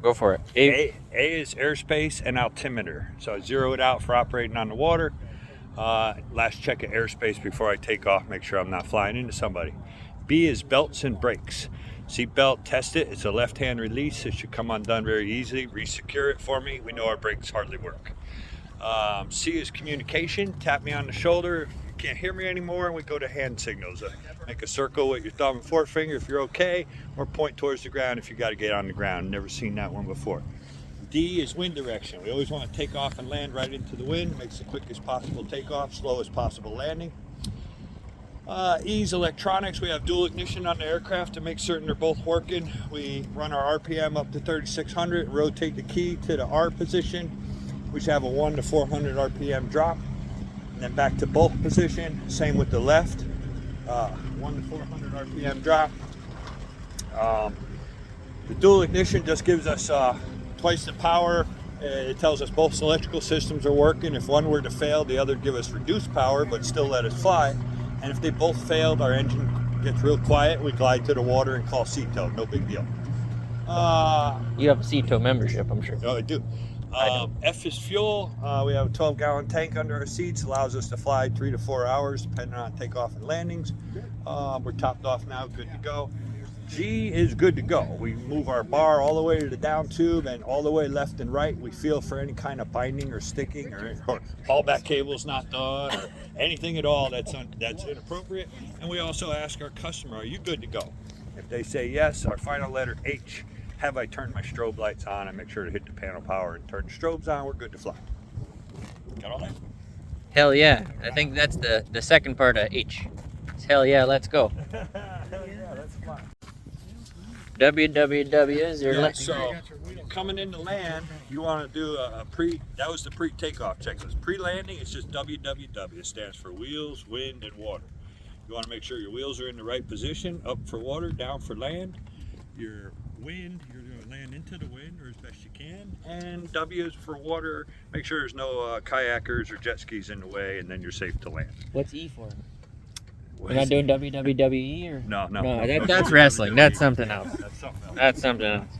Go for it. A is airspace and altimeter. So I zero it out for operating on the water. Last check of airspace before I take off, make sure I'm not flying into somebody. B is belts and brakes. Seat belt, test it. It's a left-hand release. It should come undone very easily. Resecure it for me. We know our brakes hardly work. C is communication. Tap me on the shoulder. If you can't hear me anymore, and we go to hand signals. Make a circle with your thumb and forefinger if you're okay, or point towards the ground if you got to get on the ground. Never seen that one before. D is wind direction. We always want to take off and land right into the wind. Makes the quickest possible takeoff, slowest possible landing. E is electronics. We have dual ignition on the aircraft to make certain they're both working. We run our RPM up to 3,600, rotate the key to the R position. We should have a 1 to 400 RPM drop, and then back to bulk position. Same with the left, 1 to 400 RPM drop. The dual ignition just gives us twice the power. It tells us both electrical systems are working. If one were to fail, the other would give us reduced power, but still let us fly. And if they both failed, our engine gets real quiet. We glide to the water and call CTO. No big deal. You have a CTO membership, I'm sure. Oh, I do. F is fuel. We have a 12-gallon tank under our seats. Allows us to fly 3 to 4 hours, depending on takeoff and landings. We're topped off now, good to go. G is good to go. We move our bar all the way to the down tube and all the way left and right. We feel for any kind of binding or sticking or haulback cable's not done or anything at all that's inappropriate. And we also ask our customer, are you good to go? If they say yes, our final letter H, have I turned my strobe lights on and make sure to hit the panel power and turn the strobes on, we're good to fly. Got all that? Hell yeah. I think that's the second part of H. It's hell yeah, let's go. Hell yeah, let's fly. www is your So coming into land, you want to do that was the pre-takeoff checklist. Pre-landing, it's just WWW. It stands for wheels, wind, and water. You want to make sure your wheels are in the right position, up for water, down for land. Your wind, you're going to land into the wind or as best you can. And W is for water. Make sure there's no kayakers or jet skis in the way, and then you're safe to land. What's E for? We're not doing WWE or? No. That's wrestling. That's something else. That's something else. That's something else.